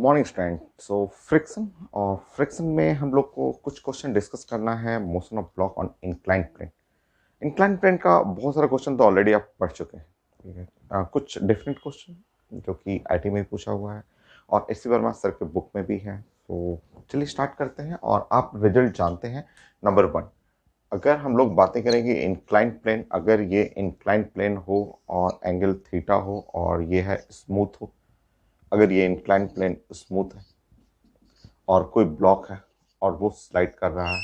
Morning student. Friction और friction में हम लोग को कुछ क्वेश्चन डिस्कस करना है। Motion of block on incline plane. Incline plane का बहुत सारा क्वेश्चन तो ऑलरेडी आप पढ़ चुके हैं, ठीक है। कुछ डिफरेंट क्वेश्चन जो कि आईटी में पूछा हुआ है और एस सी वर्मा सर के बुक में भी है। तो चलिए स्टार्ट करते हैं और आप रिजल्ट जानते हैं। नंबर 1, अगर हम लोग बातें करेंगे इंक्लाइन प्लेन, अगर ये इंक्लाइन प्लेन हो और एंगल थीटा हो और ये है स्मूथ हो, अगर ये इंक्लाइन प्लेन स्मूथ है और कोई ब्लॉक है और वो स्लाइड कर रहा है,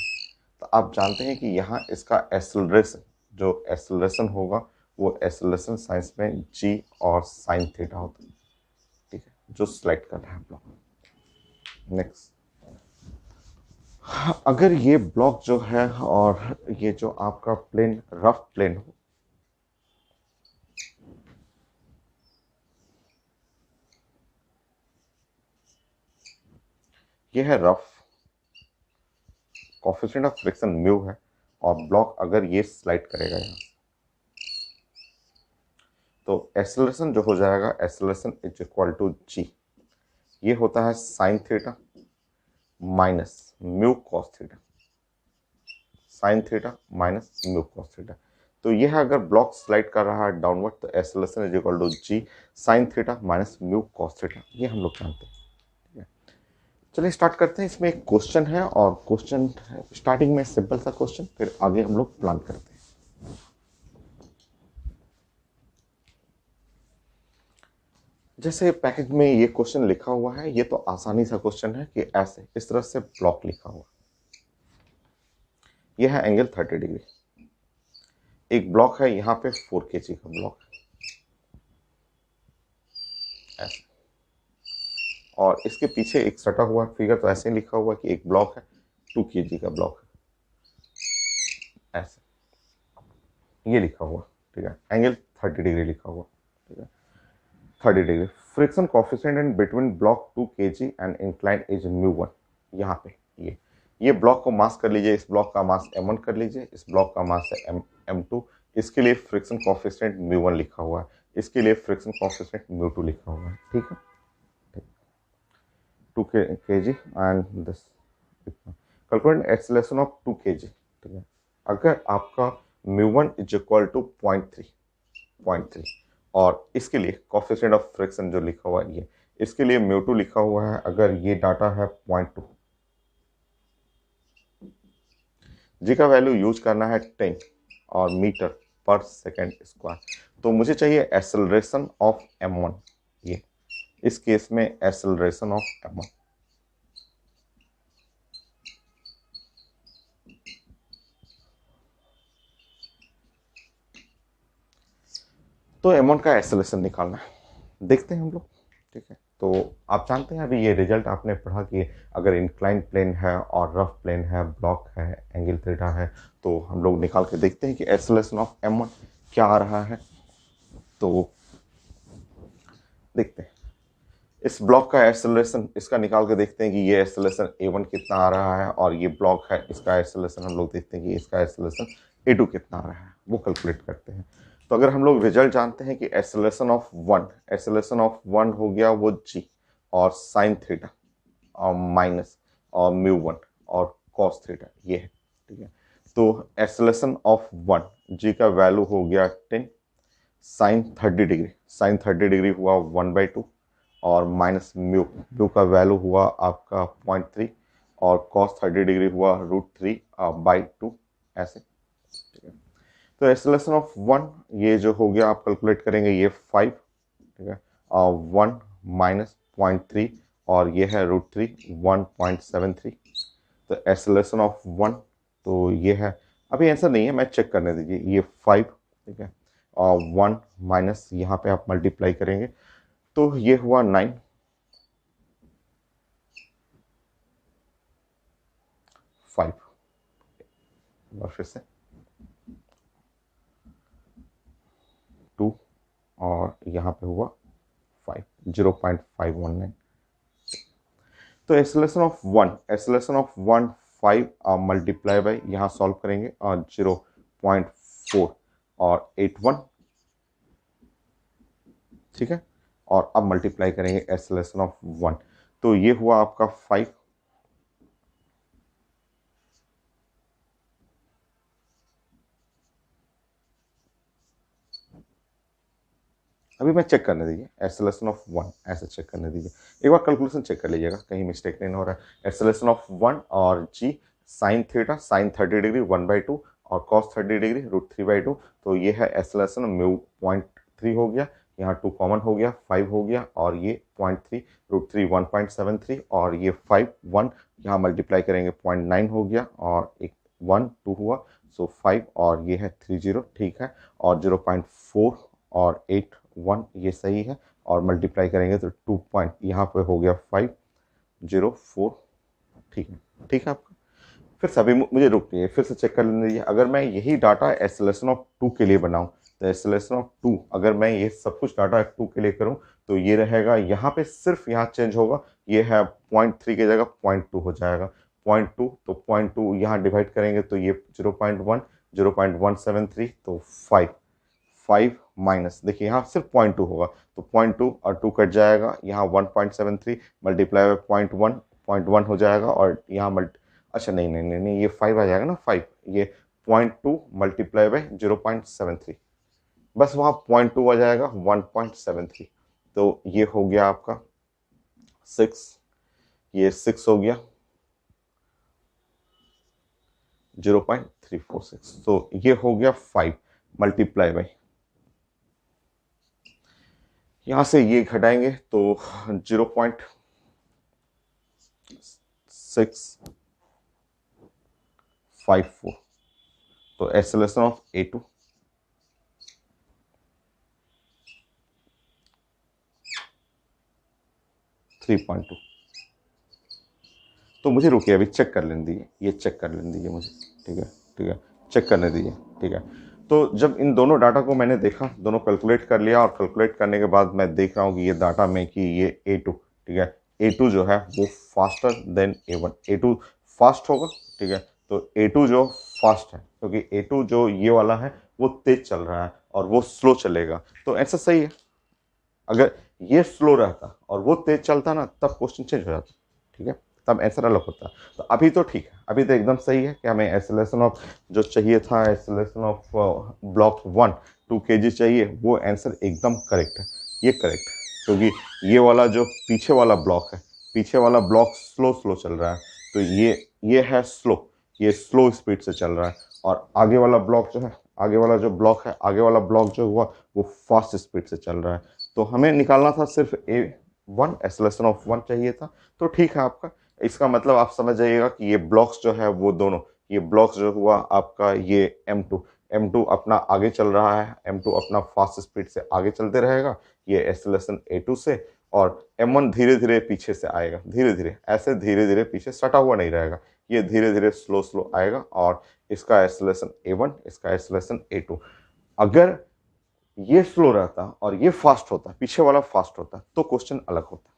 तो आप जानते हैं कि यहाँ इसका एक्सेलरेशन, जो एक्सेलरेशन होगा वो एक्सेलरेशन साइंस में जी और साइन थीटा होता है, ठीक है, जो स्लाइड कर रहा है ब्लॉक। नेक्स्ट, अगर ये ब्लॉक जो है और ये जो आपका प्लेन रफ प्लेन हो, ये है rough, coefficient of friction mu है और ब्लॉक अगर ये स्लाइड करेगा यहाँ, तो एक्सेलरेशन जो हो जाएगा, एक्सेलरेशन इज इक्वल टू जी, ये होता है sign theta minus mu cos theta, sign theta minus mu cos theta. तो यह अगर ब्लॉक स्लाइड कर रहा है डाउनवर्ड, तो acceleration is equal to g sine theta minus mu cos theta, ये हम लोग जानते हैं, ठीक है। चलिए स्टार्ट करते हैं। इसमें एक क्वेश्चन है और क्वेश्चन स्टार्टिंग में सिंपल सा क्वेश्चन, फिर आगे हम लोग प्लान करते हैं। जैसे पैकेज में ये क्वेश्चन लिखा हुआ है, ये तो आसानी सा क्वेश्चन है कि ऐसे इस तरह से ब्लॉक लिखा हुआ, यह है एंगल 30 डिग्री, एक ब्लॉक है यहाँ पे 4 kg का ब्लॉक ऐसे, और इसके पीछे एक सटा हुआ फिगर, तो ऐसे लिखा हुआ कि एक ब्लॉक है 2 kg का ब्लॉक है ऐसे, ये लिखा हुआ, ठीक है। एंगल 30 डिग्री लिखा हुआ, ठीक है, 30 डिग्री। Friction coefficient in between block 2 kg and incline is μ1। यहाँ पे ये ब्लॉक को मास कर लीजिए, इस ब्लॉक का मास m1 कर लीजिए, इस ब्लॉक का मास है m2, इसके लिए फ्रिक्शन कोएफिशिएंट μ1 लिखा हुआ है, इसके लिए फ्रिक्शन कोएफिशिएंट μ2 लिखा हुआ है, ठीक है। 2 kg and this, calculate acceleration of 2 kg, ठीक है। अगर आपका μ1 इज इक्वल टू 0.3 और इसके लिए कोएफिशिएंट ऑफ फ्रिक्शन जो लिखा हुआ है ये, इसके लिए μ2 लिखा हुआ है, अगर ये डाटा है 0.2, जी का वैल्यू यूज करना है 10 और मीटर पर सेकेंड स्क्वायर, तो मुझे चाहिए एक्सेलरेशन ऑफ m1, ये इस केस में एक्सेलरेशन ऑफ m1, तो m1 का एक्सेलरेशन निकालना है, देखते हैं हम लोग, ठीक है। तो आप जानते हैं अभी ये रिजल्ट आपने पढ़ा कि अगर इंक्लाइन प्लेन है और रफ प्लेन है, ब्लॉक है, एंगल थीटा है, तो हम लोग निकाल के देखते हैं कि एक्सेलरेशन ऑफ m1 क्या आ रहा है। तो देखते हैं इस ब्लॉक का एक्सेलरेशन, इसका निकाल के देखते हैं कि ये एक्सेलरेशन a1 कितना आ रहा है, और ये ब्लॉक है इसका एक्सेलरेशन हम लोग देखते हैं कि इसका एक्सेलरेशन a2 कितना आ रहा है, वो कैलकुलेट करते हैं। तो अगर हम लोग रिजल्ट जानते हैं कि एक्सेलरेशन ऑफ 1, एक्सेलरेशन ऑफ 1 हो गया वो g और साइन थीटा और माइनस और μ1 और कॉस थीटा, ये है, ठीक है। तो एक्सेलरेशन ऑफ 1, g का वैल्यू हो गया 10, साइन 30 डिग्री, साइन 30 डिग्री हुआ 1/2 और माइनस म्यू का वैल्यू हुआ आपका 0.3 और कॉस 30 डिग्री हुआ √3/2 ऐसे, ठीक है। तो एक्सेलरेशन ऑफ 1 ये जो हो गया आप कैलकुलेट करेंगे, ये 5, ठीक है, और 1 माइनस 0.3 और ये है √3 1.73, तो एक्सेलरेशन ऑफ 1, तो ये है, अभी आंसर नहीं है, मैं चेक करने दीजिए, ये 5, ठीक है, और 1 माइनस यहाँ पे आप मल्टीप्लाई करेंगे तो ये हुआ 9, 5, और फिर से 2 और यहाँ पे हुआ 5, 0.519। तो acceleration of 1, acceleration of 1 5 multiply by यहाँ सॉल्व करेंगे और 0.4 और 81, ठीक है, और अब मल्टीप्लाई करेंगे एक्सेलरेशन ऑफ 1, तो ये हुआ आपका 5। अभी मैं चेक करने दीजिए, एक्सेलरेशन ऑफ 1 ऐसे चेक करने दीजिए, एक बार कैलकुलेशन चेक कर लीजिएगा कहीं मिस्टेक नहीं हो रहा है। एक्सेलरेशन ऑफ 1 और जी साइन थीटा साइन 30 डिग्री 1/2 और कॉस 30 डिग्री √3/2, तो ये है एक्सेलरेशन म्यू 0.3 हो गया, यहाँ 2 कॉमन हो गया 5 हो गया, और ये 0.3 √3 1.73, और ये 5 1 यहाँ मल्टीप्लाई करेंगे 0.9 हो गया, और एक 1 2 हुआ, सो 5 और ये है 30, ठीक है, और 0.4 और 8 1 ये सही है, और मल्टीप्लाई करेंगे तो 2 पॉइंट यहाँ पे हो गया 504, ठीक है, ठीक है आपका। फिर सभी मुझे रुकिए फिर से चेक कर लेने दीजिए, अगर मैं यही डाटा एक्सेलरेशन ऑफ 2 के लिए बनाऊं, तो एक्सेलरेशन ऑफ 2 अगर मैं ये सब कुछ डाटा 2 के लिए करूं, तो ये रहेगा यहाँ पे सिर्फ यहाँ चेंज होगा, ये है 0.3 की जगह 0.2 हो जाएगा, 0.2 तो 0.2 यहाँ डिवाइड करेंगे तो ये 0.1 0.173, तो 5 माइनस, देखिए यहाँ सिर्फ 0.2 होगा, तो 0.2 और 2 कट जाएगा, यहाँ 1.73 मल्टीप्लाई बाय 0.1 हो जाएगा, और यहाँ अच्छा नहीं नहीं नहीं नहीं, ये 5 आ जाएगा ना, 5 ये 0.2 मल्टीप्लाई बाय 0.73, बस वहाँ 0.2 आ जाएगा 1.73, तो ये हो गया आपका 6, ये 6 हो गया 0.346, तो ये हो गया 5 मल्टीप्लाई बाय, यहाँ से ये घटाएंगे तो 0.654, तो एक्सेलरेशन ऑफ A2 3.2, तो मुझे रुकिए अभी चेक कर लेने दीजिए, ये चेक कर लेने दीजिए मुझे, ठीक है, ठीक है, चेक करने दीजिए, ठीक है। तो जब इन दोनों डाटा को मैंने देखा, दोनों कैलकुलेट कर लिया, और कैलकुलेट करने के बाद मैं देख रहा हूँ कि ये डाटा में कि ये A2, ठीक है, A2 जो है वो faster than A1, A2 fast होगा, ठीक है, तो A2 जो फास्ट है, क्योंकि A2 जो ये वाला है वो तेज चल रहा है और वो स्लो चलेगा, तो ऐसा सही है। अगर ये स्लो रहता और वो तेज चलता ना, तब क्वेश्चन चेंज हो जाता, ठीक है, तब आंसर अलग होता। तो अभी तो ठीक है, अभी तो एकदम सही है कि हमें एक्सेलरेशन ऑफ जो चाहिए था, एक्सेलरेशन ऑफ ब्लॉक 1 2 kg चाहिए, वो आंसर एकदम करेक्ट है, ये करेक्ट है, क्योंकि ये वाला जो पीछे वाला ब्लॉक है, पीछे वाला ब्लॉक स्लो स्लो चल रहा है, तो ये है स्लो, ये स्लो स्पीड से चल रहा है, और आगे वाला ब्लॉक जो है, आगे वाला जो ब्लॉक है, आगे वाला ब्लॉक जो हुआ वो फास्ट स्पीड से चल रहा है, तो हमें निकालना था सिर्फ A1 एक्सेलरेशन ऑफ 1 चाहिए था, तो ठीक है आपका। इसका मतलब आप समझ जाइएगा कि ये ब्लॉक्स जो है वो दोनों, ये ब्लॉक्स जो हुआ आपका ये M2 अपना आगे चल रहा है, M2 अपना फास्ट स्पीड से आगे चलते रहेगा, ये एक्सेलरेशन A2 से, और M1 धीरे धीरे पीछे से आएगा, धीरे धीरे ऐसे धीरे धीरे पीछे सटा हुआ नहीं रहेगा, ये धीरे धीरे स्लो स्लो आएगा, और इसका एक्सेलरेशन A1, इसका एक्सेलरेशन A2। अगर ये स्लो रहता और ये फास्ट होता, पीछे वाला फास्ट होता, तो क्वेश्चन अलग होता,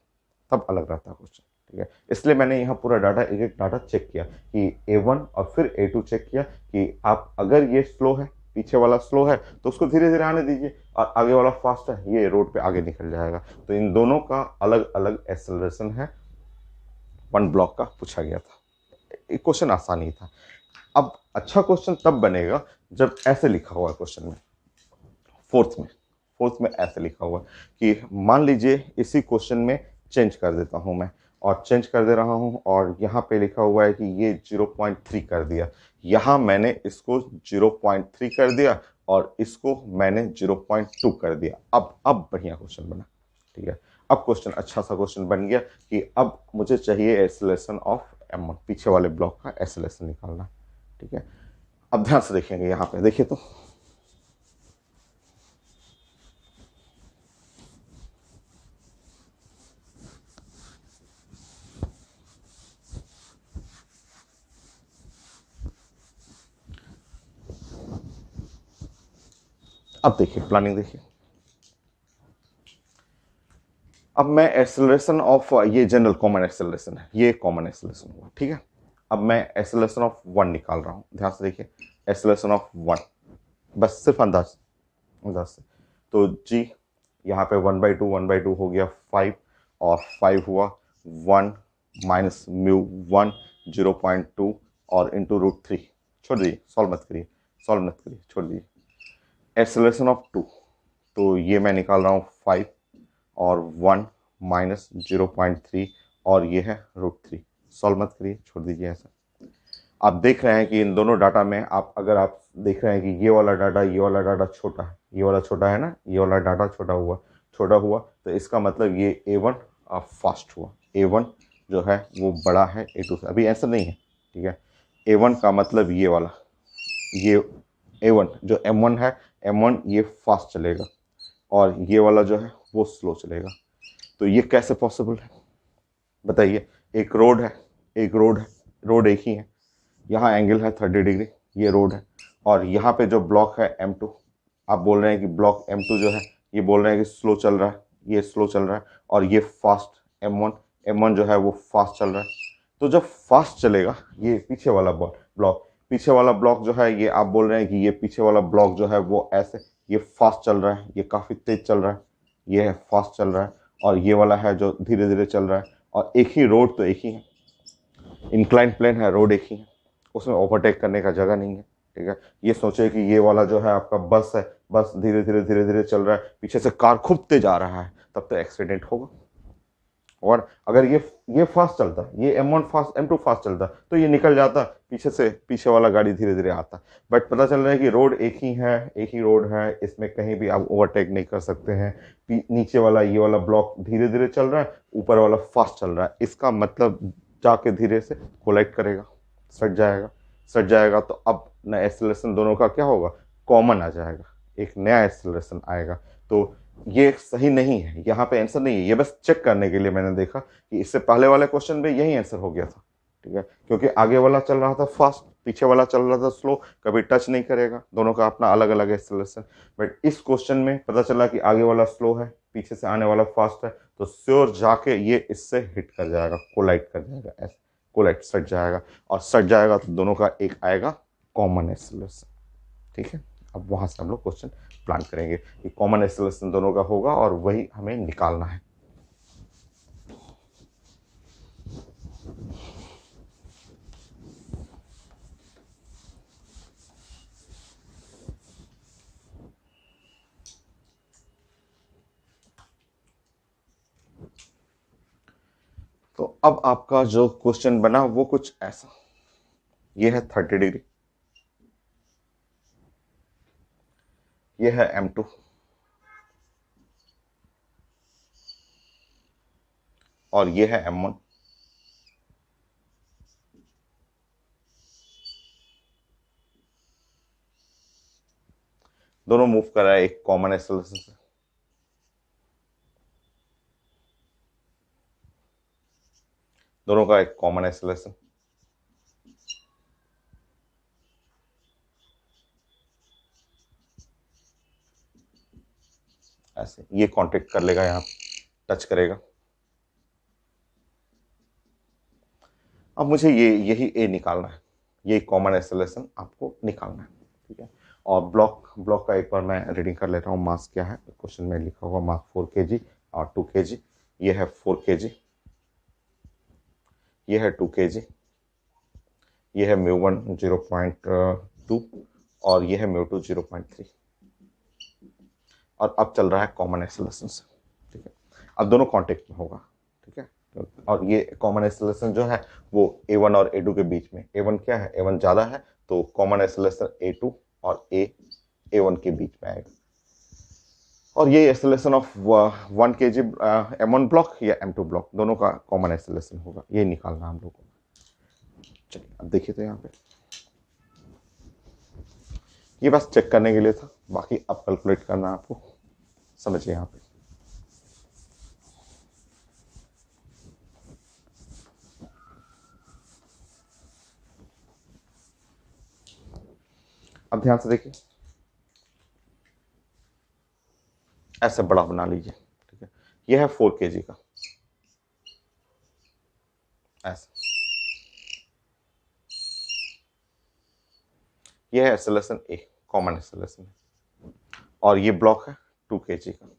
तब अलग रहता क्वेश्चन, ठीक है। इसलिए मैंने यहाँ पूरा डाटा, एक एक डाटा चेक किया कि A1 और फिर A2 चेक किया कि आप अगर ये स्लो है, पीछे वाला स्लो है, तो उसको धीरे धीरे आने दीजिए, और आगे वाला फास्ट है, ये रोड पे आगे निकल जाएगा। तो इन दोनों का अलग अलग एक्सेलरेशन है, 1 ब्लॉक का पूछा गया था, एक क्वेश्चन आसान ही था। अब अच्छा क्वेश्चन तब बनेगा जब ऐसे लिखा हुआ है क्वेश्चन में, फोर्थ में ऐसे लिखा हुआ कि मान लीजिए इसी क्वेश्चन में चेंज कर देता हूं मैं, और चेंज कर दे रहा हूं, और यहाँ पे लिखा हुआ है कि ये 0.3 कर दिया, यहाँ मैंने इसको 0.3 कर दिया, और इसको मैंने 0.2 कर दिया। अब बढ़िया क्वेश्चन बना, ठीक है, अब क्वेश्चन अच्छा सा क्वेश्चन बन गया कि अब मुझे चाहिए एक्सेलरेशन ऑफ M1, पीछे वाले ब्लॉक का एक्सेलरेशन निकालना, ठीक है। अब ध्यान से देखेंगे, यहाँ पे देखिए, तो अब देखिए प्लानिंग देखिए, अब मैं एक्सेलरेशन ऑफ, ये जनरल कॉमन एक्सेलरेशन है, ये कॉमन एक्सेलरेशन हुआ, ठीक है। अब मैं एक्सेलरेशन ऑफ 1 निकाल रहा हूँ, ध्यान से देखिए, एक्सेलरेशन ऑफ 1, बस सिर्फ अंदाज अंदाज से, तो जी यहाँ पे 1/2 1/2 हो गया 5, और 5 हुआ 1 माइनस म्यू 1 0.2 और इंटू रूट 3। छोड़ दीजिए, सॉल्व मत करिए, सॉल्व मत करिए, छोड़ दीजिए। एक्सेलरेशन ऑफ 2, तो ये मैं निकाल रहा हूँ 5 और 1 माइनस 0.3 और ये है रूट 3। सॉल्व मत करिए, छोड़ दीजिए ऐसा। आप देख रहे हैं कि इन दोनों डाटा में अगर आप देख रहे हैं कि ये वाला डाटा छोटा है, ये वाला छोटा है ना, ये वाला डाटा छोटा हुआ, तो इसका मतलब ये A1 फास्ट हुआ। A1 जो है वो बड़ा है A2 से। अभी आंसर नहीं है, ठीक है। A1 का मतलब ये वाला, ये A1 जो M1 है, M1 ये फास्ट चलेगा और ये वाला जो है वो स्लो चलेगा। तो ये कैसे पॉसिबल है बताइए। एक रोड है, रोड एक ही है, यहाँ एंगल है 30 डिग्री, ये रोड है, और यहाँ पे जो ब्लॉक है M2, आप बोल रहे हैं कि ब्लॉक M2 जो है, ये बोल रहे हैं कि स्लो चल रहा है, ये स्लो चल रहा है, और ये फास्ट M1 जो है वो फास्ट चल रहा है। तो जब फास्ट चलेगा, ये पीछे वाला ब्लॉक जो है, ये आप बोल रहे हैं कि ये पीछे वाला ब्लॉक जो है वो ऐसे, ये फास्ट चल रहा है, ये काफ़ी तेज चल रहा है, ये है फास्ट चल रहा है, और ये वाला है जो धीरे धीरे चल रहा है। और एक ही रोड तो एक ही है, इंक्लाइन प्लेन है, रोड एक ही है, उसमें ओवरटेक करने का जगह नहीं है, ठीक है। ये सोचे कि ये वाला जो है आपका बस है, बस धीरे धीरे चल रहा है, पीछे से कार खूब तेज आ रहा है, तब तो एक्सीडेंट होगा। और अगर ये फास्ट चलता, ये M2 फास्ट चलता, तो ये निकल जाता, पीछे वाला गाड़ी धीरे धीरे आता। बट पता चल रहा है कि रोड एक ही रोड है, इसमें कहीं भी आप ओवरटेक नहीं कर सकते हैं। नीचे वाला ये वाला ब्लॉक धीरे धीरे चल रहा है, ऊपर वाला फास्ट चल रहा है, इसका मतलब जाके धीरे से कोलाइड करेगा, सट जाएगा। तो अब नया एक्सेलरेशन दोनों का क्या होगा, कॉमन आ जाएगा, एक नया एक्सेलरेशन आएगा। तो ये सही नहीं है, यहाँ पे आंसर नहीं है, ये बस चेक करने के लिए मैंने देखा कि इससे पहले वाले क्वेश्चन में यही आंसर हो गया था, ठीक है। क्योंकि आगे वाला चल रहा था फास्ट, पीछे वाला चल रहा था स्लो, कभी टच नहीं करेगा, दोनों का अपना अलग अलग एक्सेलरेशन। बट इस क्वेश्चन में पता चला कि आगे वाला स्लो है, पीछे से आने वाला फास्ट है, तो श्योर जाके ये इससे हिट कर जाएगा, कोलाइड कर जाएगा, ऐसे कोलाइड सट जाएगा, और सट जाएगा तो दोनों का एक आएगा कॉमन एक्सेलरेशन, ठीक है। अब वहां से हम लोग क्वेश्चन प्लान करेंगे कि कॉमन एक्सेलरेशन दोनों का होगा और वही हमें निकालना है। तो अब आपका जो क्वेश्चन बना वो कुछ ऐसा, ये है 30 डिग्री, ये है M2, और ये है M1। दोनों मूव कर रहा है एक कॉमन एक्सेलरेशन से। दोनों का एक कॉमन एक्सेलरेशन, ऐसे ये कांटेक्ट कर लेगा, यहाँ टच करेगा। अब मुझे यही ए निकालना है, ये कॉमन एक्सेलरेशन आपको निकालना है, ठीक है। और ब्लॉक का एक बार मैं रीडिंग कर लेता हूँ। मास क्या है, क्वेश्चन में लिखा हुआ मास 4 kg और 2 kg। ये है 4 kg, ये है 2 kg, ये है म्यू1 0.2 और ये है म्यू2 0.3। और अब चल रहा है कॉमन एक्सेलरेशन से, ठीक है। अब दोनों कांटेक्ट में होगा, ठीक है। और ये कॉमन एक्सेलरेशन जो है वो A1 और A2 के बीच में, A1 क्या है, A1 ज़्यादा है, तो कॉमन एक्सेलरेशन A2 और A1 के बीच में आएगा। और ये acceleration of 1 kg M1 block या M2 ब्लॉक, दोनों का कॉमन एक्सेलरेशन होगा, ये निकालना हम लोग को। चलिए अब देखिए, तो यहाँ पे ये बस चेक करने के लिए था, बाकी अब कैलकुलेट करना आपको, समझिए। यहाँ पे अब ध्यान से देखिए, ऐसे बड़ा बना लीजिए, ठीक है। यह है 4 kg का, ऐसे। यह है एक्सेलरेशन ए, कॉमन एक्सेलरेशन है, और ये ब्लॉक है 2 kg का।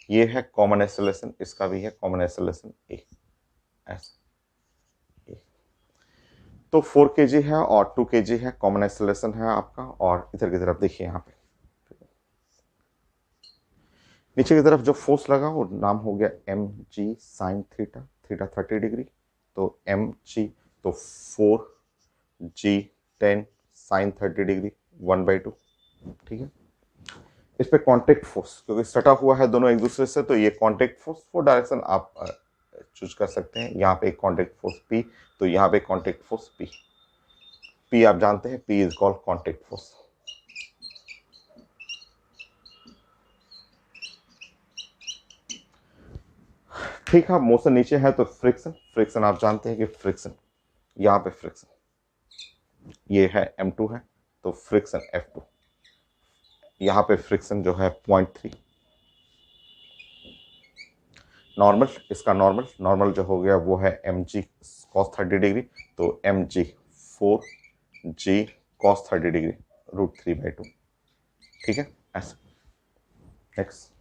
ये है कॉमन एक्सेलरेशन, इसका भी है कॉमन एक्सेलरेशन ए, ऐसा। तो 4 kg है और 2 kg है, कॉमन एक्सेलरेशन है आपका। और इधर की तरफ देखिए, यहाँ पे नीचे की तरफ जो फोर्स लगा वो नाम हो गया m g sine theta, theta 30 degree, तो एम जी, तो 4 जी 10 साइन 30 डिग्री 1/2, ठीक है। इस पे कांटेक्ट फोर्स, क्योंकि सटा हुआ है दोनों एक दूसरे से, तो ये कांटेक्ट फोर्स, वो डायरेक्शन आप चूज कर सकते हैं। यहाँ पे कांटेक्ट फोर्स पी, तो यहाँ पे कांटेक्ट फोर्स पी, पी आप जानते हैं, P is called contact force. ठीक है, मोशन नीचे है तो फ्रिक्शन, फ्रिक्शन आप जानते हैं कि फ्रिक्शन, यहाँ पे फ्रिक्शन ये है m2 है, तो फ्रिक्शन f2, यहाँ पे फ्रिक्शन जो है 0.3। नॉर्मल, इसका नॉर्मल, नॉर्मल जो हो गया वो है एम जी कॉस 30 डिग्री, तो एम जी 4 जी कॉस 30 डिग्री √3/2, ठीक है ऐसा। नेक्स्ट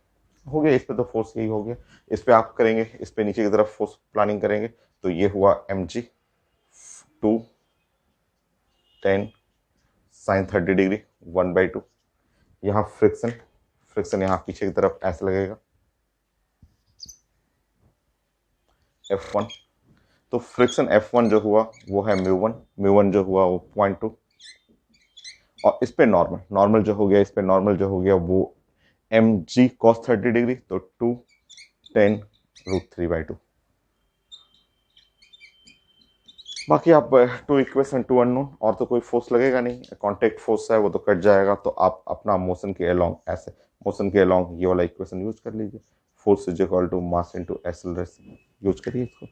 हो गया, इस पे तो फोर्स यही हो गया। इस पे आप करेंगे, इस पे नीचे की तरफ फोर्स प्लानिंग करेंगे, तो ये हुआ एम जी 2 10 साइन 30 डिग्री 1/2। यहाँ फ्रिक्शन, फ्रिक्शन यहाँ पीछे की तरफ ऐसे लगेगा F1, तो फ्रिक्शन F1 जो हुआ वो है μ1, μ1 जो हुआ वो 0.2। और इस पे नॉर्मल, नॉर्मल जो हो गया, इस पे नॉर्मल जो हो गया वो एम जी कॉस 30 डिग्री, तो 2 10 √3/2। बाकी आप टू इक्वेशन टू अननोन, और तो कोई फोर्स लगेगा नहीं, कांटेक्ट फोर्स है वो तो कट जाएगा, तो आप अपना मोशन के अलोंग ऐसे, मोशन के अलोंग ये वाला इक्वेशन यूज कर लीजिए, force is equal to mass into acceleration, use करिए इसको।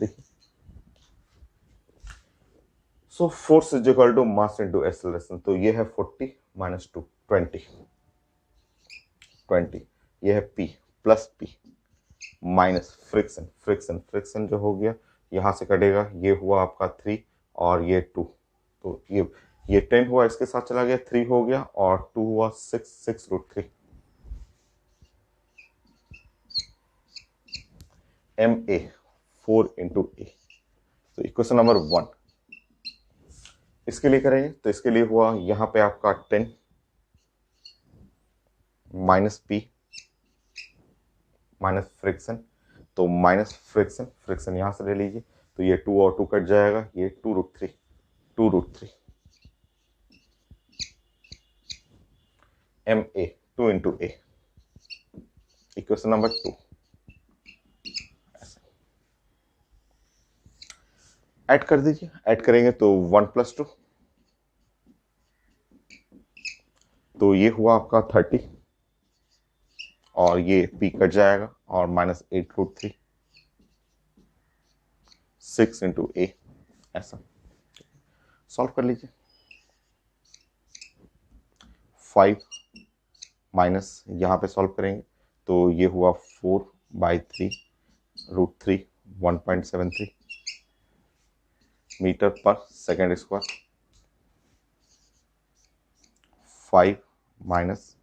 देखिए, so force is equal to mass into acceleration, तो ये है 40 माइनस 2 20, ये है P plus P minus friction, friction, friction जो हो गया यहाँ से कटेगा, ये हुआ आपका 3 और ये 2, तो ये 10 हुआ, इसके साथ चला गया, 3 हो गया और 2 हुआ 6, 6√3 एम ए 4 इंटू ए। तो इक्वेशन नंबर 1 इसके लिए करेंगे, तो इसके लिए हुआ यहाँ पे आपका 10 माइनस पी माइनस फ्रिक्शन, तो माइनस फ्रिक्शन, फ्रिक्शन यहां से ले लीजिए, तो ये 2 और 2 कट जाएगा, ये 2√3, 2√3 m a 2 into a, equation number 2। Add कर दीजिए, ऐड करेंगे तो 1 + 2, तो ये हुआ आपका 30 और ये पी कट जाएगा और -8√3 6 इंटू ए, ऐसा सॉल्व कर लीजिए। 5 माइनस यहाँ पे सॉल्व करेंगे, तो ये हुआ 4/3 √3 1.73 मीटर पर सेकेंड स्क्वायर। 5 माइनस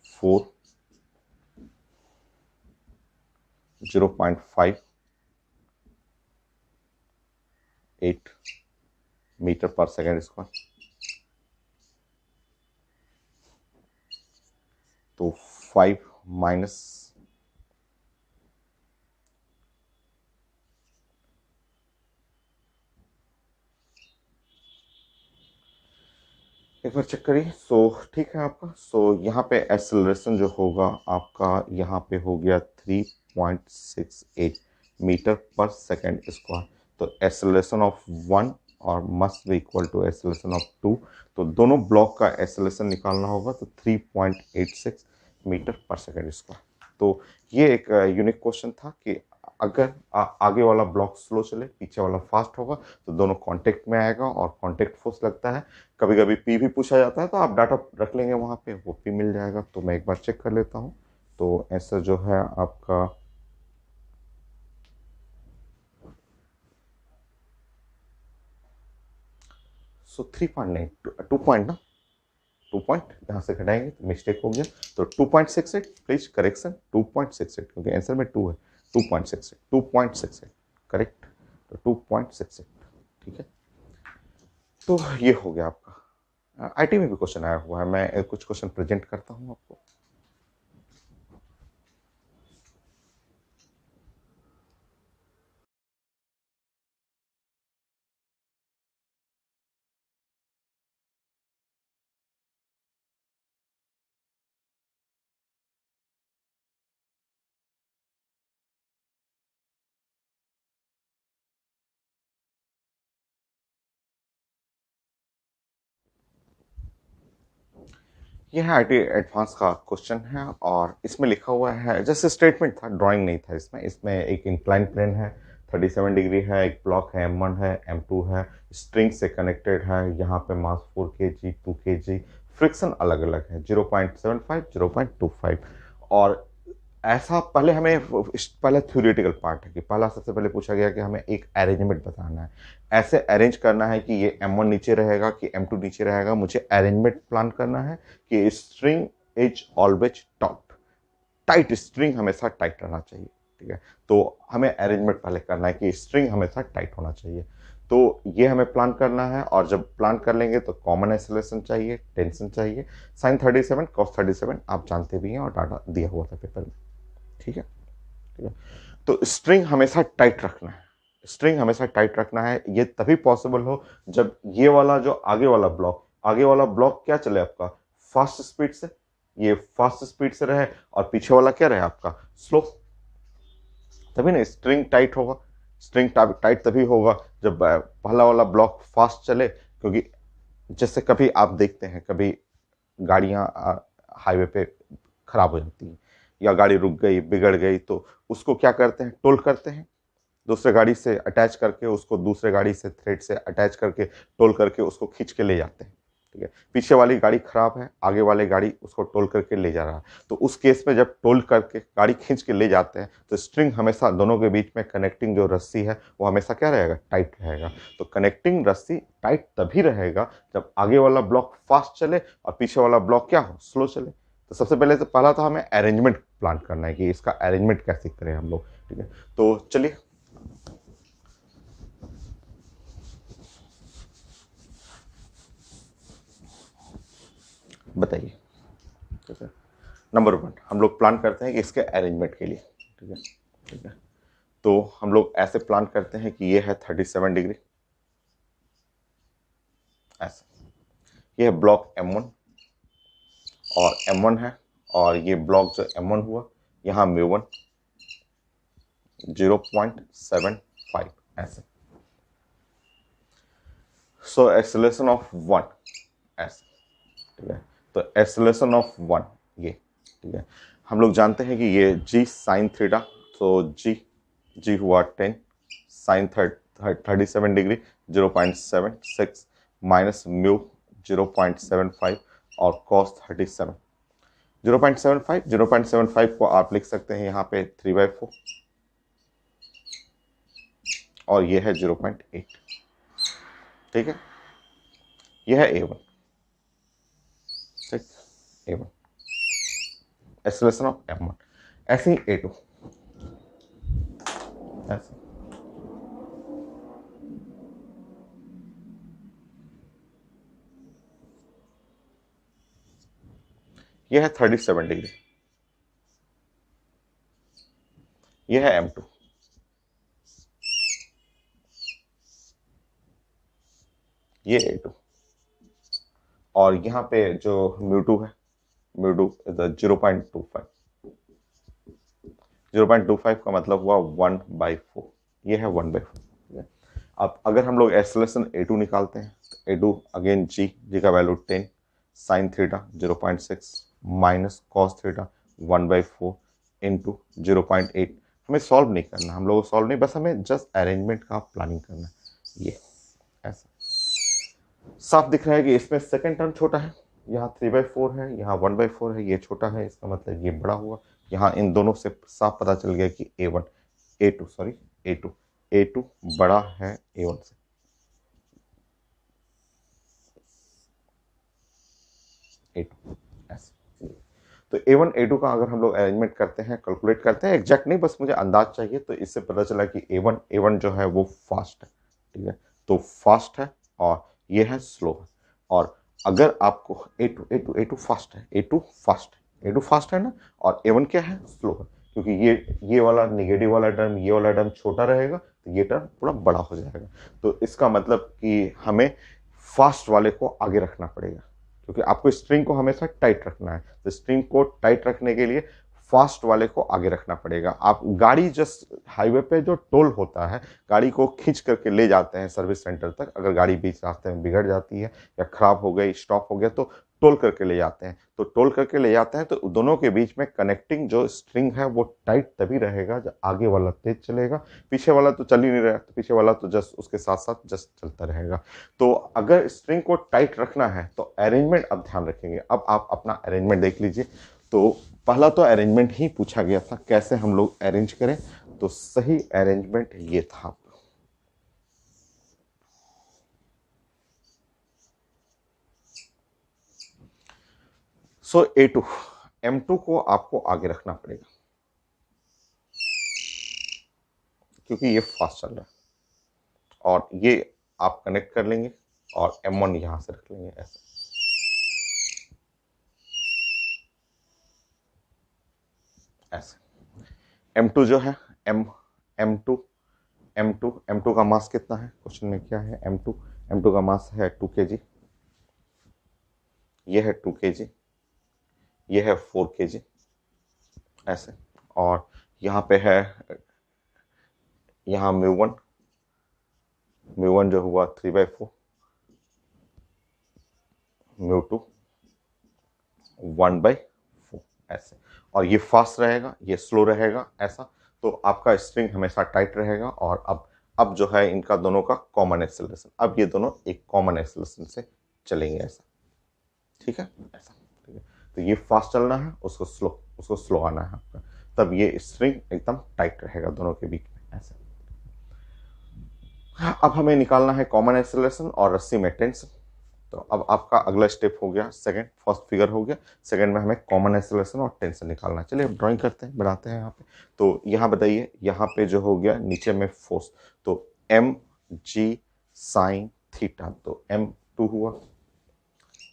4 0.58 मीटर पर सेकेंड स्क्वायर, तो 5 माइनस एक बार चेक करिए। सो ठीक है आपका, सो यहाँ पे एक्सेलरेशन जो होगा आपका यहाँ पे हो गया 3.68 मीटर पर सेकेंड स्क्वायर, तो एक्सेलरेशन ऑफ 1 और must be equal to acceleration of 2, तो दोनों ब्लॉक का एक्सेलरेशन निकालना होगा, तो 3.86 मीटर पर सेकेंड स्क्वायर। तो ये एक यूनिक क्वेश्चन था कि अगर आगे वाला ब्लॉक स्लो चले, पीछे वाला फास्ट होगा, तो दोनों कांटेक्ट में आएगा और कांटेक्ट फोर्स लगता है। कभी कभी पी भी पूछा जाता है, तो आप डाटा रख लेंगे वहाँ पे, वो पी मिल जाएगा। तो मैं एक बार चेक कर लेता हूँ, तो आंसर जो है आपका सो 3.9 2 पॉइंट ना, 2 पॉइंट यहाँ से घटाएंगे तो मिस्टेक हो गया, तो 2.68 प्लीज करेक्शन 2.68 क्योंकि आंसर में 2 है, 2.68 2.68 करेक्ट, तो 2.68 ठीक है। तो ये हो गया आपका। आईटी में भी क्वेश्चन आया हुआ है, मैं कुछ क्वेश्चन प्रेजेंट करता हूँ आपको। ये है आईटी एडवांस का क्वेश्चन है और इसमें लिखा हुआ है, जैसे स्टेटमेंट था, ड्राइंग नहीं था इसमें। इसमें एक इंक्लाइन प्लेन है, 37 डिग्री है, एक ब्लॉक है M1 है, M2 है, स्ट्रिंग से कनेक्टेड है, यहाँ पे मास 4 kg 2 kg, फ्रिक्शन अलग अलग है 0.75 0.25। और ऐसा पहले हमें, पहले थ्योरेटिकल पार्ट है कि पहला सबसे पहले पूछा गया कि हमें एक अरेंजमेंट बताना है, ऐसे अरेंज करना है कि ये M1 नीचे रहेगा कि M2 नीचे रहेगा, मुझे अरेंजमेंट प्लान करना है कि string is always taught, tight string हमेशा टाइट रहना चाहिए, ठीक है। तो हमें अरेंजमेंट पहले करना है कि स्ट्रिंग हमेशा टाइट होना चाहिए, तो ये हमें प्लान करना है। और जब प्लान कर लेंगे तो कॉमन आइसोलेशन चाहिए, टेंशन चाहिए, साइन 37 कॉस 37 आप जानते भी हैं और डाटा दिया हुआ था पेपर में, ठीक है, ठीक है। तो स्ट्रिंग हमेशा टाइट रखना है, स्ट्रिंग हमेशा टाइट रखना है, ये तभी पॉसिबल हो जब ये वाला जो आगे वाला ब्लॉक, आगे वाला ब्लॉक क्या चले आपका फास्ट स्पीड से, ये फास्ट स्पीड से रहे, और पीछे वाला क्या रहे आपका स्लो, तभी ना स्ट्रिंग टाइट होगा। स्ट्रिंग टाइट तभी होगा जब पहला वाला ब्लॉक फास्ट चले, क्योंकि जैसे कभी आप देखते हैं, कभी गाड़ियां हाईवे पे खराब हो जाती हैं या गाड़ी रुक गई बिगड़ गई, तो उसको क्या करते हैं, टोल करते हैं, दूसरे गाड़ी से अटैच करके उसको, दूसरे गाड़ी से थ्रेड से अटैच करके टोल करके उसको खींच के ले जाते हैं, ठीक है। पीछे वाली गाड़ी खराब है, आगे वाली गाड़ी उसको टोल करके ले जा रहा है, तो उस केस में जब टोल करके गाड़ी खींच के ले जाते हैं तो स्ट्रिंग हमेशा दोनों के बीच में कनेक्टिंग जो रस्सी है वो हमेशा क्या रहेगा, टाइट रहेगा। तो कनेक्टिंग रस्सी टाइट तभी रहेगा जब आगे वाला ब्लॉक फास्ट चले और पीछे वाला ब्लॉक क्या हो, स्लो चले। तो सबसे पहले तो पहला तो हमें अरेंजमेंट प्लान करना है कि इसका अरेंजमेंट कैसे करें हम लोग, ठीक है। तो चलिए बताइए, ठीक है। नंबर 1 हम लोग प्लान करते हैं कि इसके अरेंजमेंट के लिए, ठीक है, ठीक है। तो हम लोग ऐसे प्लान करते हैं कि ये है 37 डिग्री, ऐसे ये है ब्लॉक M1 और M1 है, और ये ब्लॉक जो M1 हुआ यहाँ μ1 0.75 ऐसे, सो एक्सेलरेशन ऑफ 1 ऐसे, ठीक है। तो एक्सेलरेशन ऑफ 1 ये, ठीक है। हम लोग जानते हैं कि ये g साइन थीटा, तो g हुआ 10 साइन 37 डिग्री 0.76 माइनस म्यू 0.75 और कॉस 37 0.75 को आप लिख सकते हैं यहाँ पे 3/4 और ये है 0.8, ठीक है। यह है A1, ठीक, A1 एक्सेलरेशन ऑफ M1। ऐसे ही A2 ऐसे, यह है 37 डिग्री, यह है M2, ये A2, और यहाँ पे जो μ2 है, μ2 0.25, 0.25 का मतलब हुआ 1/4, ये है 1/4, ठीक है। अब अगर हम लोग एक्सेलरेशन A2 निकालते हैं तो A2 अगेन जी का value 10 sine theta 0.6 minus cos theta 1/4 into 0.8। हमें सॉल्व नहीं करना, हम लोग सॉल्व नहीं, बस हमें जस्ट अरेंजमेंट का प्लानिंग करना है। ये ऐसा साफ दिख रहा है कि इसमें सेकंड टर्म छोटा है, यहाँ 3/4 है, यहाँ 1/4 है, ये छोटा है, इसका मतलब ये बड़ा हुआ। यहाँ इन दोनों से साफ पता चल गया कि A2 बड़ा है A1 से, A2 ऐसे। तो A1 A2 का अगर हम लोग अरेंजमेंट करते हैं, कैलकुलेट करते हैं, एग्जैक्ट नहीं, बस मुझे अंदाज चाहिए, तो इससे पता चला कि A1 जो है वो फास्ट है, ठीक है, तो फास्ट है और ये है स्लो है। और अगर आपको A2 फास्ट है, A2 फास्ट है ना, और A1 क्या है, स्लो है, क्योंकि ये वाला नेगेटिव वाला टर्म, ये वाला टर्म छोटा रहेगा, तो ये टर्म थोड़ा बड़ा हो जाएगा। तो इसका मतलब कि हमें फास्ट वाले को आगे रखना पड़ेगा, क्योंकि आपको स्ट्रिंग को हमेशा टाइट रखना है, तो स्ट्रिंग को टाइट रखने के लिए फास्ट वाले को आगे रखना पड़ेगा। आप गाड़ी जस्ट हाईवे पे जो टोल होता है, गाड़ी को खींच करके ले जाते हैं सर्विस सेंटर तक, अगर गाड़ी बीच रास्ते में बिगड़ जाती है या खराब हो गई, स्टॉप हो गया, तो टोल करके ले जाते हैं। तो टोल करके ले जाते हैं, तो दोनों के बीच में कनेक्टिंग जो स्ट्रिंग है वो टाइट तभी रहेगा जब आगे वाला तेज चलेगा, पीछे वाला तो चल ही नहीं रहा, तो पीछे वाला तो जस्ट उसके साथ साथ जस्ट चलता रहेगा। तो अगर स्ट्रिंग को टाइट रखना है तो अरेंजमेंट अब ध्यान रखेंगे। अब आप अपना अरेंजमेंट देख लीजिए। तो पहला तो अरेंजमेंट ही पूछा गया था, कैसे हम लोग अरेंज करें, तो सही अरेंजमेंट ये था। सो A2 M2 को आपको आगे रखना पड़ेगा, क्योंकि ये फास्ट चल रहा है, और ये आप कनेक्ट कर लेंगे और M1 यहां से रख लेंगे ऐसे। ऐसे M2 जो है M2 M2 का मास कितना है, क्वेश्चन में क्या है, M2 का मास है 2 kg, ये है 2 kg, ये है 4 kg ऐसे। और यहाँ पे है, यहाँ म्यू वन जो हुआ 3/4, म्यू2 1/4 ऐसे। और ये फास्ट रहेगा, ये स्लो रहेगा ऐसा। तो आपका स्ट्रिंग हमेशा टाइट रहेगा। और अब जो है इनका दोनों का कॉमन एक्सेलरेशन, अब ये दोनों एक कॉमन एक्सेलरेशन से चलेंगे ऐसा, ठीक है ऐसा, ठीक है। तो ये फास्ट चलना है, उसको स्लो आना है आपका, तब ये स्ट्रिंग एकदम टाइट रहेगा दोनों के बीच में ऐसे। अब हमें निकालना है कॉमन एक्सेलरेशन और रस्सी में टेंशन। तो अब आपका अगला स्टेप हो गया सेकंड, फर्स्ट फिगर हो गया, सेकंड में हमें कॉमन एक्सेलरेशन और टेंशन निकालना है। चलिए अब ड्राइंग करते हैं, बनाते हैं यहाँ पे। तो यहाँ बताइए, यहाँ पे जो हो गया नीचे में फोर्स, तो mg साइन थीटा, तो m2 हुआ,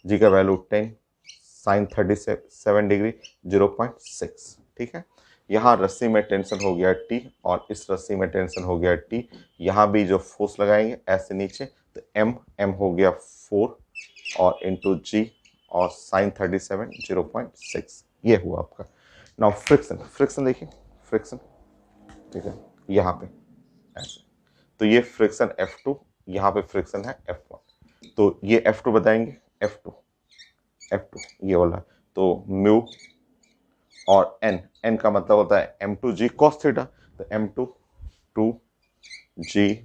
g का वैल्यू 10, साइन 37 डिग्री 0.6, ठीक है। यहाँ रस्सी में टेंशन हो गया T, और इस रस्सी में टेंशन हो गया T। यहाँ भी जो फोर्स लगाएंगे ऐसे नीचे, तो m हो गया 4 और इंटू जी, और साइन 37 0.6, ये हुआ आपका। नाउ फ्रिक्शन देखिए, फ्रिक्शन, ठीक है, यहाँ पे ऐसे। तो ये फ्रिक्शन F2, यहाँ पे फ्रिक्शन है F1। तो ये F2 बताएंगे, F2 ये वाला। तो म्यू और n का मतलब होता है m2g cos थीटा, तो m2 2g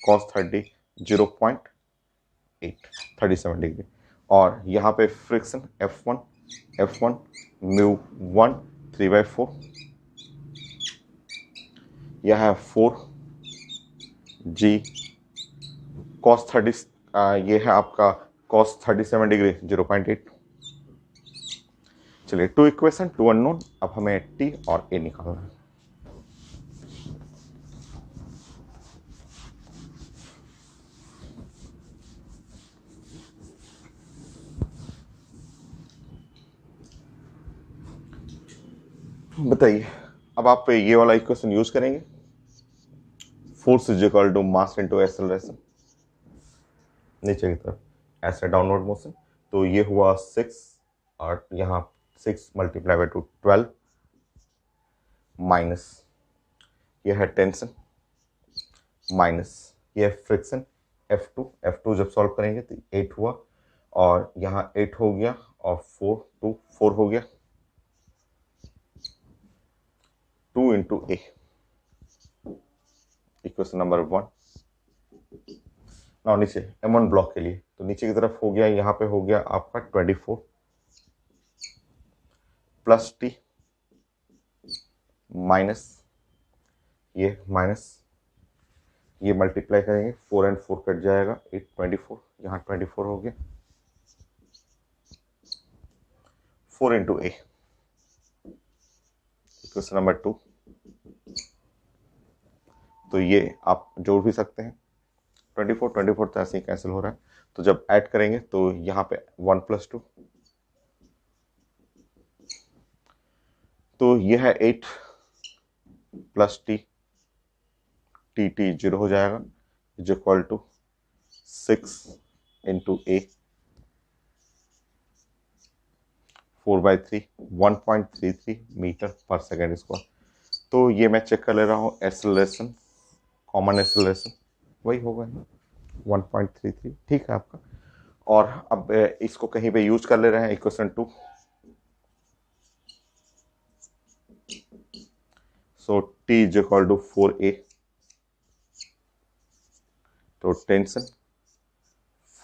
cos 30 0.8 37 डिग्री। और यहाँ पे फ्रिक्शन F1 म्यू 1 3/4, यह है 4g cos 30, ये है आपका cos 37 डिग्री 0.8। चलिए 2 इक्वेशन 2 अननोन, अब हमें t और a निकालना है। बताइए, अब आप ये वाला इक्वेशन यूज करेंगे, force is equal to mass into acceleration, नीचे की तरफ ऐसे डाउनवर्ड मोशन। तो ये हुआ 6, और यहाँ 6 मल्टीप्लाई बाई 12 माइनस, ये है टेंशन, माइनस ये फ्रिक्शन F2 जब सॉल्व करेंगे तो 8 हुआ, और यहाँ 8 हो गया, और 4 हो गया, 2 इंटू ए, इक्वेशन नंबर 1। ना नीचे M1 ब्लॉक के लिए, तो नीचे की तरफ हो गया, यहाँ पे हो गया आपका 24 प्लस टी माइनस, ये माइनस, ये मल्टीप्लाई करेंगे, 4 एंड 4 कट जाएगा, 8 24, यहाँ 24 हो गया, 4 इंटू ए। क्वेश्चन नंबर 2, तो ये आप जोड़ भी सकते हैं। 24 तो ऐसे ही कैंसिल हो रहा है, तो जब ऐड करेंगे तो यहाँ पे 1 + 2, तो ये है 8 + t, t 0 हो जाएगा, is equal to 6 into a, 4/3, 1.33 metre पर सेकेंड स्क्वायर। तो ये मैं चेक कर ले रहा हूँ, एक्सेलरेशन, कॉमन एक्सेलरेशन वही होगा 1.33, ठीक है आपका। और अब इसको कहीं पे यूज कर ले रहे हैं, equation 2। So t is equal to 4a, तो tension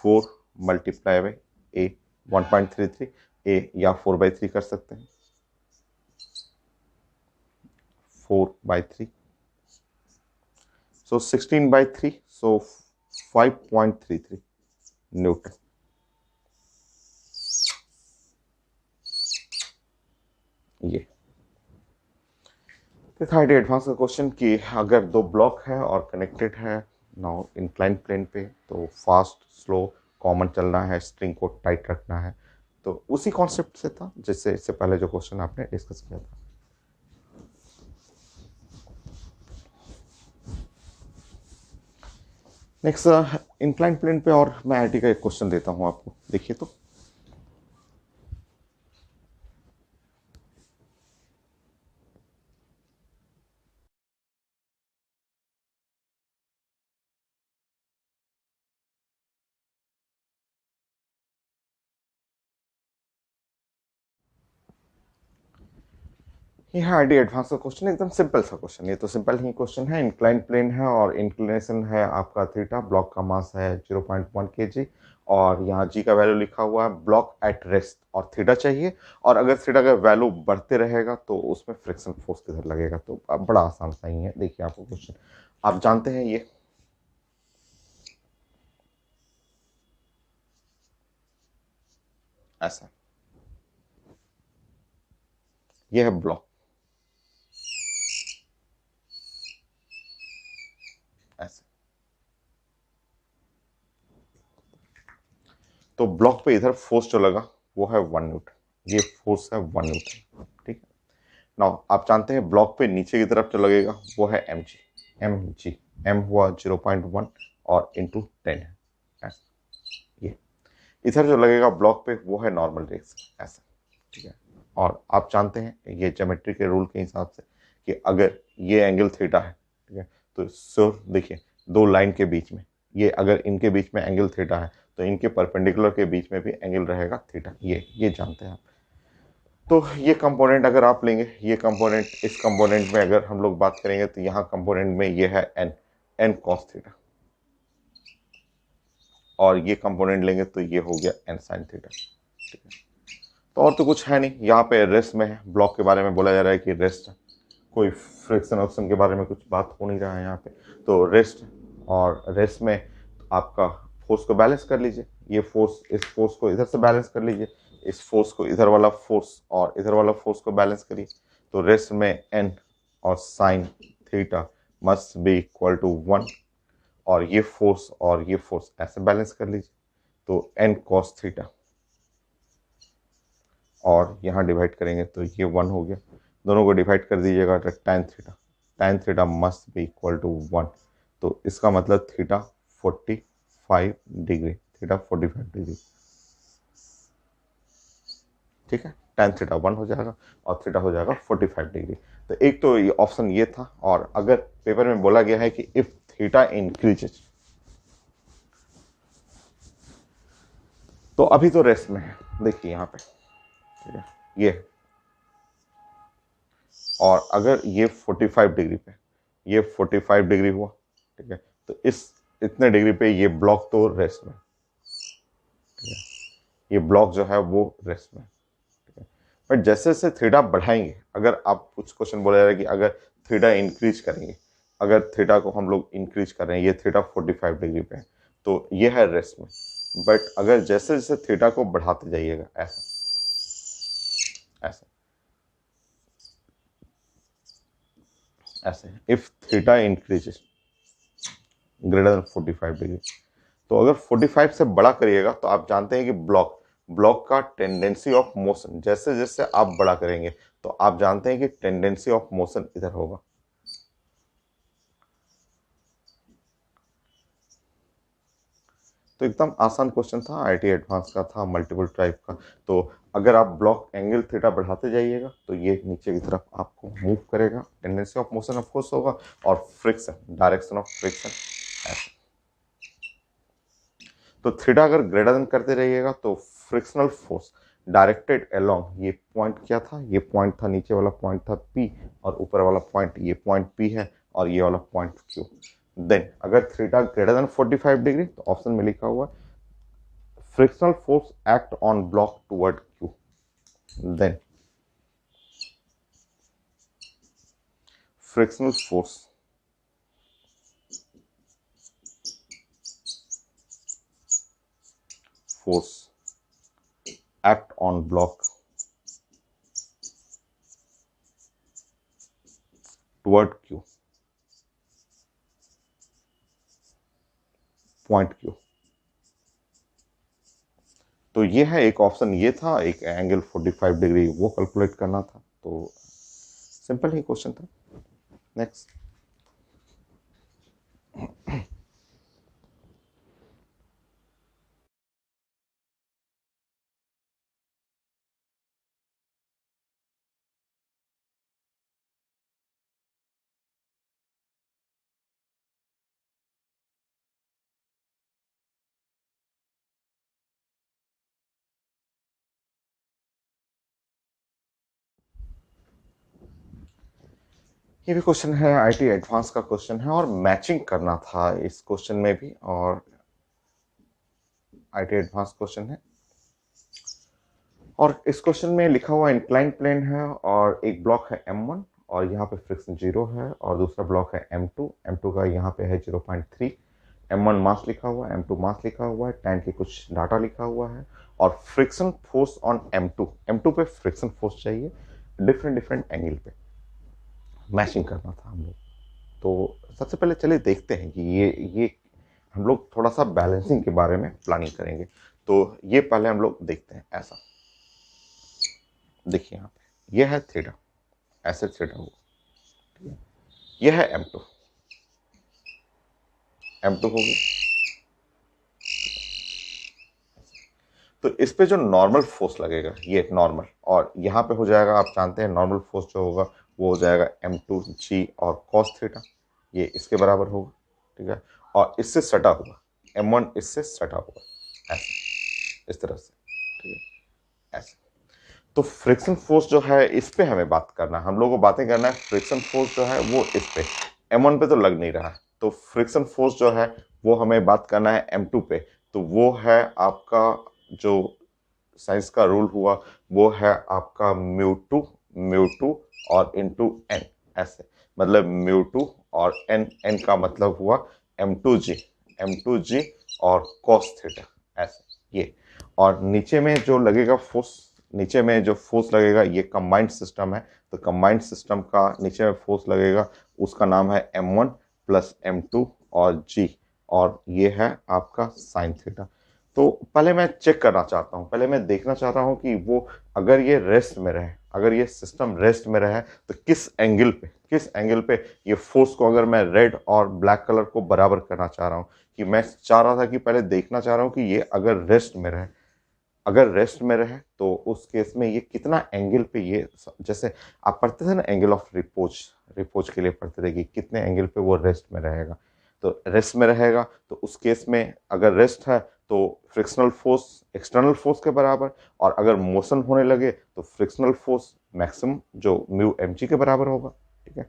4 multiply by a 1.33, a या 4/3 कर सकते हैं, 4/3, सो 16/3, सो 5.33 न्यूटन। ये था एडवांस का क्वेश्चन कि अगर दो ब्लॉक है और कनेक्टेड है नाउ इंक्लाइन प्लेन पे, तो फास्ट स्लो कॉमन चलना है, स्ट्रिंग को टाइट रखना है। तो उसी कॉन्सेप्ट से था जिससे इससे पहले जो क्वेश्चन आपने डिस्कस किया था। नेक्स्ट इंक्लाइन प्लेन पे और मैं आईटी का एक क्वेश्चन देता हूं आपको, देखिए तो ये है आईडी एडवांस का क्वेश्चन, एकदम सिंपल सा क्वेश्चन। ये तो सिंपल ही क्वेश्चन है, इंक्लाइन प्लेन है और इंक्लिनेशन है आपका थीटा, ब्लॉक का मास है 0.1 kg और यहाँ जी का वैल्यू लिखा हुआ है, ब्लॉक एट रेस्ट, और थीटा चाहिए। और अगर थीटा का वैल्यू बढ़ते रहेगा तो उसमें फ्रिक्शन फोर्स किधर लगेगा। तो अब बड़ा आसान सा ही है, देखिए आपको क्वेश्चन आप जानते हैं, ये ऐसा, ये है ब्लॉक ऐसे, तो ब्लॉक पे इधर फोर्स जो लगा वो है 1 न्यूटन, ये फोर्स है 1 न्यूटन, ठीक है। नाउ आप जानते हैं ब्लॉक पे नीचे की तरफ जो लगेगा वो है mg, m हुआ 0.1 और इंटू 10 है ऐसा। ये इधर जो लगेगा ब्लॉक पे वो है नॉर्मल रेस ऐसा, ठीक है। और आप जानते हैं ये ज्योमेट्री के रूल के हिसाब से कि अगर ये एंगल थीटा है, ठीक है, तो सर देखिए दो लाइन के बीच में, ये अगर इनके बीच में एंगल थीटा है तो इनके परपेंडिकुलर के बीच में भी एंगल रहेगा थीटा, ये जानते हैं आप। तो ये कंपोनेंट अगर आप लेंगे, ये कंपोनेंट, इस कंपोनेंट में अगर हम लोग बात करेंगे तो यहाँ कंपोनेंट में ये है एन कॉस थीटा, और ये कंपोनेंट लेंगे तो ये हो गया एन साइन थीटा, ठीक है। तो और तो कुछ है नहीं, यहाँ पे रेस्ट में है, ब्लॉक के बारे में बोला जा रहा है कि रेस्ट, कोई फ्रिक्शन ऑप्शन के बारे में कुछ बात हो नहीं रहा है यहाँ पे। तो रेस्ट, और रेस्ट में आपका फोर्स को बैलेंस कर लीजिए, ये फोर्स इस फोर्स को इधर से बैलेंस कर लीजिए, इस फोर्स को इधर वाला फोर्स और इधर वाला फोर्स को बैलेंस करिए। तो रेस्ट में एन और sine theta must be equal to 1, और ये फोर्स ऐसे बैलेंस कर लीजिए, तो एन कॉस थीटा, और यहाँ डिवाइड करेंगे तो ये 1 हो गया, दोनों को डिवाइड कर दीजिएगा तो tan theta must be equal to 1। तो इसका मतलब थीटा 45 डिग्री, थीटा 45 डिग्री, ठीक है। tan थीटा 1 हो जाएगा और थीटा हो जाएगा 45 डिग्री। तो एक तो ये ऑप्शन ये था, और अगर पेपर में बोला गया है कि इफ थीटा इंक्रीजेज, तो अभी तो रेस्ट में है, देखिए यहाँ पे, ठीक है, ये, और अगर ये 45 डिग्री पे, ये 45 डिग्री हुआ, ठीक है, तो इस इतने डिग्री पे ये ब्लॉक तो रेस्ट में, ठीक है, ये ब्लॉक जो है वो रेस्ट में, ठीक है। बट जैसे जैसे थीटा बढ़ाएंगे, अगर आप कुछ क्वेश्चन बोला जा रहा है कि अगर थीटा इंक्रीज करेंगे, अगर थीटा को हम लोग इंक्रीज कर रहे हैं, ये थीटा 45 डिग्री पे है तो ये है रेस्ट में। बट अगर जैसे जैसे थीटा को बढ़ाते जाइएगा ऐसा, ऐसे ऐसे if theta increases greater than 45 degree, तो अगर 45 से बड़ा करिएगा तो आप जानते हैं कि ब्लॉक ब्लॉक का टेंडेंसी ऑफ मोशन जैसे जैसे आप बड़ा करेंगे तो आप जानते हैं कि टेंडेंसी ऑफ मोशन इधर होगा। तो एकदम आसान क्वेश्चन था, आईटी एडवांस का था, मल्टीपल टाइप का। तो अगर आप ब्लॉक एंगल थीटा बढ़ाते जाइएगा तो ये नीचे की तरफ आपको मूव करेगा, tendency of motion of course होगा, और फ्रिक्शन डायरेक्शन ऑफ फ्रिक्शन ऐसे। तो थीटा अगर ग्रेटर देन करते रहिएगा तो फ्रिक्शनल फोर्स डायरेक्टेड अलोंग, ये पॉइंट क्या था, ये पॉइंट था, नीचे वाला पॉइंट था P, और ऊपर वाला पॉइंट ये पॉइंट P है, और ये वाला पॉइंट Q। देन अगर थीटा ग्रेटर देन 45 डिग्री तो ऑप्शन में लिखा हुआ frictional force act on block toward Q. Then frictional force act on block toward Q, point Q। तो ये है एक ऑप्शन, ये था एक एंगल 45 डिग्री वो कैलकुलेट करना था। तो सिंपल ही क्वेश्चन था। नेक्स्ट, ये भी क्वेश्चन है, आईटी एडवांस का क्वेश्चन है, और मैचिंग करना था इस क्वेश्चन में भी, और आईटी एडवांस क्वेश्चन है। और इस क्वेश्चन में लिखा हुआ इंक्लाइन प्लेन है, और एक ब्लॉक है M1 और यहाँ पे फ्रिक्शन 0 है, और दूसरा ब्लॉक है M2, M2 का यहाँ पे है 0.3, M1 मास लिखा हुआ है, M2 मास लिखा हुआ है, टैन की कुछ डाटा लिखा हुआ है, और फ्रिक्शन फोर्स ऑन M2 पे फ्रिक्शन फोर्स चाहिए डिफरेंट डिफरेंट एंगल पे, मैचिंग करना था हम लोग। तो सबसे पहले चलिए देखते हैं कि ये हम लोग थोड़ा सा बैलेंसिंग के बारे में प्लानिंग करेंगे। तो ये पहले हम लोग देखते हैं। ऐसा देखिए यहाँ पे ये है थीटा, ऐसे थीटा हुआ, ये है M2 हो गया। तो इस पे जो नॉर्मल फोर्स लगेगा ये नॉर्मल, और यहाँ पे हो जाएगा, आप जानते हैं नॉर्मल फोर्स जो होगा वो हो जाएगा M2G और cos थीटा, ये इसके बराबर होगा, ठीक है। और इससे सटा हुआ M1 इससे सटा हुआ, ऐसे इस तरह से, ठीक है, ऐसे। तो फ्रिक्शन फोर्स जो है इस पे हमें बात करना है, हम लोगों को बातें करना है। फ्रिक्शन फोर्स जो है वो इस पे M1 पे तो लग नहीं रहा है, तो फ्रिक्शन फोर्स जो है वो हमें बात करना है M2 पे। तो वो है आपका जो साइंस का रूल हुआ वो है आपका म्यू टू और इनटू एन, ऐसे मतलब म्यू टू और एन का मतलब हुआ M2G और cos थीटा, ऐसे ये। और नीचे में जो लगेगा फोर्स, नीचे में जो फोर्स लगेगा ये कंबाइंड सिस्टम है, तो कंबाइंड सिस्टम का नीचे में फोर्स लगेगा उसका नाम है M1 प्लस M2 और G, और ये है आपका साइन थीटा। तो पहले मैं चेक करना चाहता हूँ, पहले मैं देखना चाहता हूँ कि वो अगर ये रेस्ट में रहे, अगर ये सिस्टम रेस्ट में रहे तो किस एंगल पे ये फोर्स को, अगर मैं रेड और ब्लैक कलर को बराबर करना चाह रहा हूँ, कि मैं चाह रहा था कि पहले देखना चाह रहा हूँ कि ये अगर रेस्ट में रहे, अगर रेस्ट में रहे तो उस केस में ये कितना एंगल पे ये, जैसे आप पढ़ते थे ना एंगल ऑफ रिपोज के लिए पढ़ते थे कि कितने एंगल पे वो रेस्ट में रहेगा। तो रेस्ट में रहेगा तो उस केस में अगर रेस्ट है तो फ्रिक्शनल फोर्स एक्सटर्नल फोर्स के बराबर, और अगर मोशन होने लगे तो फ्रिक्शनल फोर्स मैक्सिमम जो μmg के बराबर होगा, ठीक है।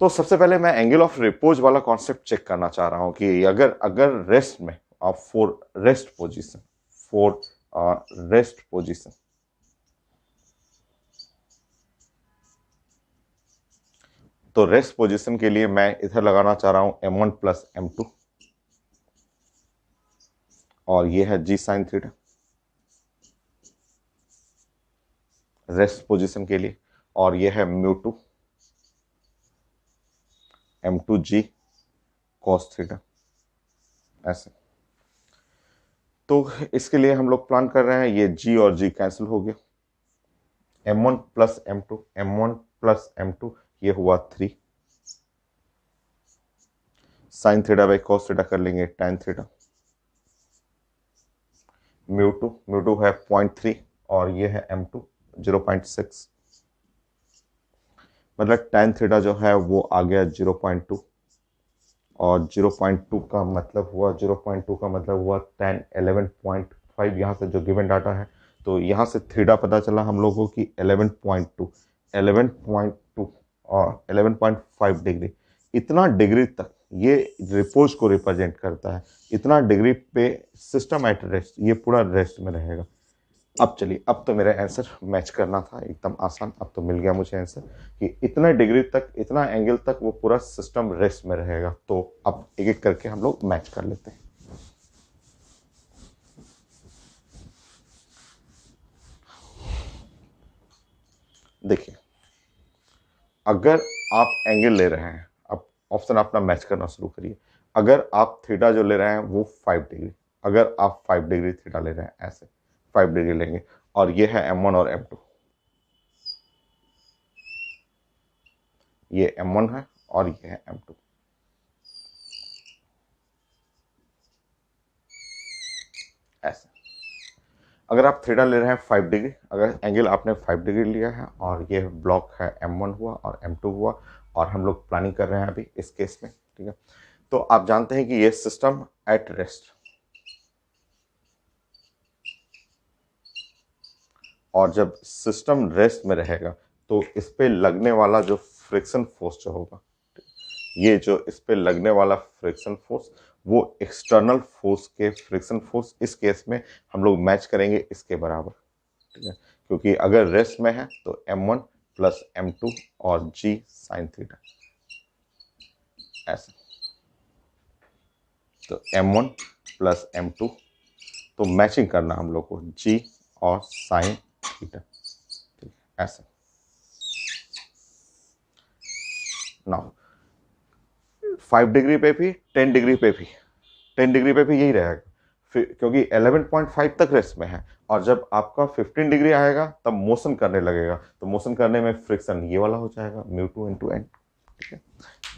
तो सबसे पहले मैं एंगल ऑफ रिपोज वाला कॉन्सेप्ट चेक करना चाह रहा हूं कि अगर अगर रेस्ट में आप फॉर रेस्ट पोजीशन, तो रेस्ट पोजीशन के लिए मैं इधर लगाना चाह रहा हूं M1 प्लस M2, और ये है G sine theta, rest position के लिए, और ये है म्यू2 m2g cos थीटा, ऐसे। तो इसके लिए हम लोग प्लान कर रहे हैं, ये g और g कैंसिल हो गया, m1 plus m2, m1 plus m2, ये हुआ 3 sine theta by cos theta कर लेंगे tan थीटा, म्यू टू है 0.3 और ये है m2 0.6, मतलब tan थीटा जो है वो आ गया 0.2, और 0.2 का मतलब हुआ 0.2 का मतलब हुआ tan 11.5, यहाँ से जो गिवन डाटा है, तो यहाँ से थीटा पता चला हम लोगों की 11.2, 11.2 और 11.5 डिग्री, इतना डिग्री तक ये रिपोज को रिप्रेजेंट करता है, इतना डिग्री पे सिस्टम एट रेस्ट, ये पूरा रेस्ट में रहेगा। अब चलिए, अब तो मेरा आंसर मैच करना था एकदम आसान, अब तो मिल गया मुझे आंसर कि इतना डिग्री तक, इतना एंगल तक वो पूरा सिस्टम रेस्ट में रहेगा। तो अब एक एक करके हम लोग मैच कर लेते हैं। देखिए, अगर आप एंगल ले रहे हैं, अब ऑप्शन अपना मैच करना शुरू करिए। अगर आप थीटा जो ले रहे हैं वो 5 डिग्री, अगर आप 5 डिग्री थीटा ले रहे हैं, ऐसे 5 डिग्री लेंगे, और ये है m1 और m2, ये m1 है और ये है m2, ऐसे। अगर आप थीटा ले रहे हैं 5 डिग्री, अगर एंगल आपने 5 डिग्री लिया है, और ये ब्लॉक है m1 हुआ और m2 हुआ, और हम लोग प्लानिंग कर रहे हैं अभी इस केस में, ठीक है। तो आप जानते हैं कि ये सिस्टम एट रेस्ट, और जब सिस्टम रेस्ट में रहेगा तो इस पे लगने वाला जो फ्रिक्शन फोर्स जो होगा, ये जो इस पे लगने वाला फ्रिक्शन फोर्स, वो एक्सटर्नल फोर्स के फ्रिक्शन फोर्स इस केस में हम लोग मैच करेंगे इसके बराबर, ठीक है। क्योंकि अगर रेस्ट में है तो m1 प्लस m2 और g साइन थीटा, ऐसे। तो m1 प्लस m2, तो मैचिंग करना हम लोग को g और साइन थीटा, ठीक है, ऐसे। नाउ 5 डिग्री पे भी, 10 डिग्री पे भी, 10 डिग्री पे भी यही रहेगा, फिर क्योंकि 11.5 तक रेस्ट में है, और जब आपका 15 डिग्री आएगा तब मोशन करने लगेगा, तो मोशन करने में फ्रिक्शन ये वाला हो जाएगा μ2 × n, ठीक है।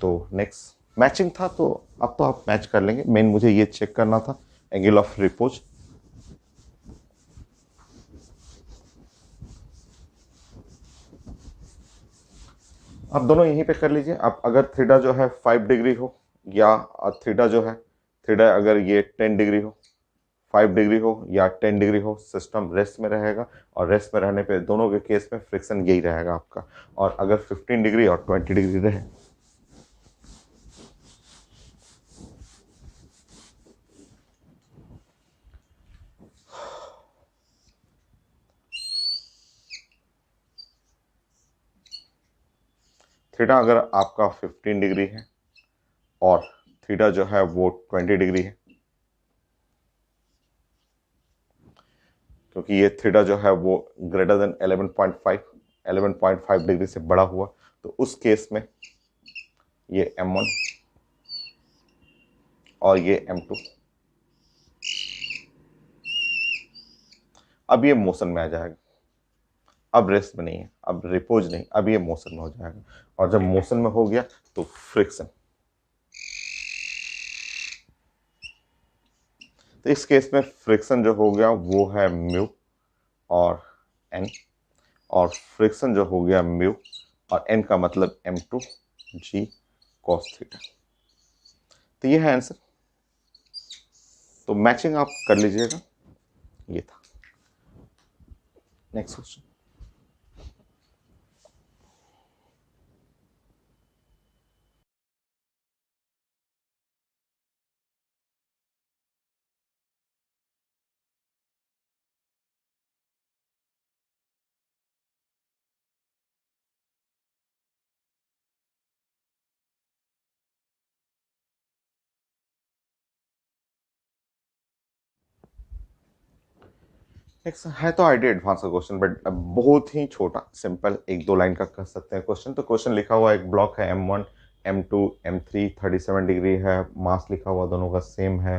तो नेक्स्ट मैचिंग था, तो अब तो आप मैच कर लेंगे, मेन मुझे ये चेक करना था एंगल ऑफ रिपोज। आप दोनों यहीं पे कर लीजिए। आप अगर थीटा जो है 5 डिग्री हो, या थीटा जो है, थीटा अगर ये 10 डिग्री हो, 5 डिग्री हो या 10 डिग्री हो, सिस्टम रेस्ट में रहेगा, और रेस्ट में रहने पे दोनों के केस में फ्रिक्शन यही रहेगा आपका। और अगर 15 डिग्री और 20 डिग्री रहे, थीटा अगर आपका 15 डिग्री है और थीटा जो है वो 20 डिग्री है, क्योंकि ये थीटा जो है वो ग्रेटर देन 11.5 डिग्री से बड़ा हुआ, तो उस केस में ये m1 और ये m2, अब ये मोशन में आ जाएगा, अब रेस्ट में नहीं है, अब रिपोज नहीं, अब ये मोशन में हो जाएगा, और जब मोशन में हो गया तो फ्रिक्शन। तो इस केस में फ्रिक्शन जो हो गया वो है म्यू और एन, और फ्रिक्शन जो हो गया म्यू और एन का मतलब m2 g cos थीटा। तो ये है आंसर, तो मैचिंग आप कर लीजिएगा, ये था। Next question. नेक्स्ट है तो आईडी एडवांस का क्वेश्चन, बट बहुत ही छोटा सिंपल एक दो लाइन का कर सकते हैं क्वेश्चन। तो क्वेश्चन लिखा हुआ एक ब्लॉक है M1 M2 M3 37 डिग्री है, मास लिखा हुआ दोनों का सेम है,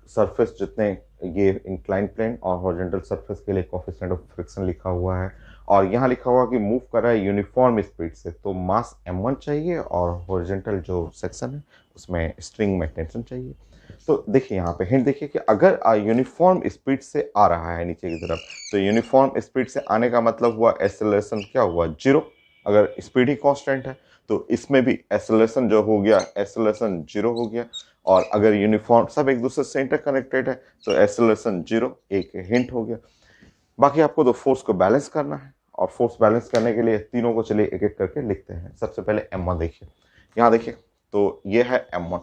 सरफेस जितने ये इंक्लाइन प्लेन और हॉरिजॉन्टल सरफेस के लिए कोएफिशिएंट ऑफ फ्रिक्शन लिखा हुआ है, और यहाँ लिखा हुआ कि मूव कर रहा है यूनिफॉर्म स्पीड से। तो मास M1 चाहिए और हॉरिजॉन्टल जो सेक्शन है उसमें स्ट्रिंग में टेंशन चाहिए। तो देखिए यहाँ पे हिंट देखिए कि अगर यूनिफॉर्म स्पीड से आ रहा है नीचे की तरफ, तो यूनिफॉर्म स्पीड से आने का मतलब हुआ एक्सेलरेशन क्या हुआ, जीरो। अगर स्पीड ही कांस्टेंट है तो इसमें भी एक्सेलरेशन जो हो गया, एक्सेलरेशन जीरो हो गया। और अगर यूनिफॉर्म सब एक दूसरे से इंटरकनेक्टेड है तो एक्सेलरेशन जीरो, एक हिंट हो गया। बाकी आपको तो फोर्स को बैलेंस करना है, और फोर्स बैलेंस करने के लिए तीनों को चलिए एक एक करके लिखते हैं। सबसे पहले M1 देखिए, यहाँ देखिए तो ये है M1,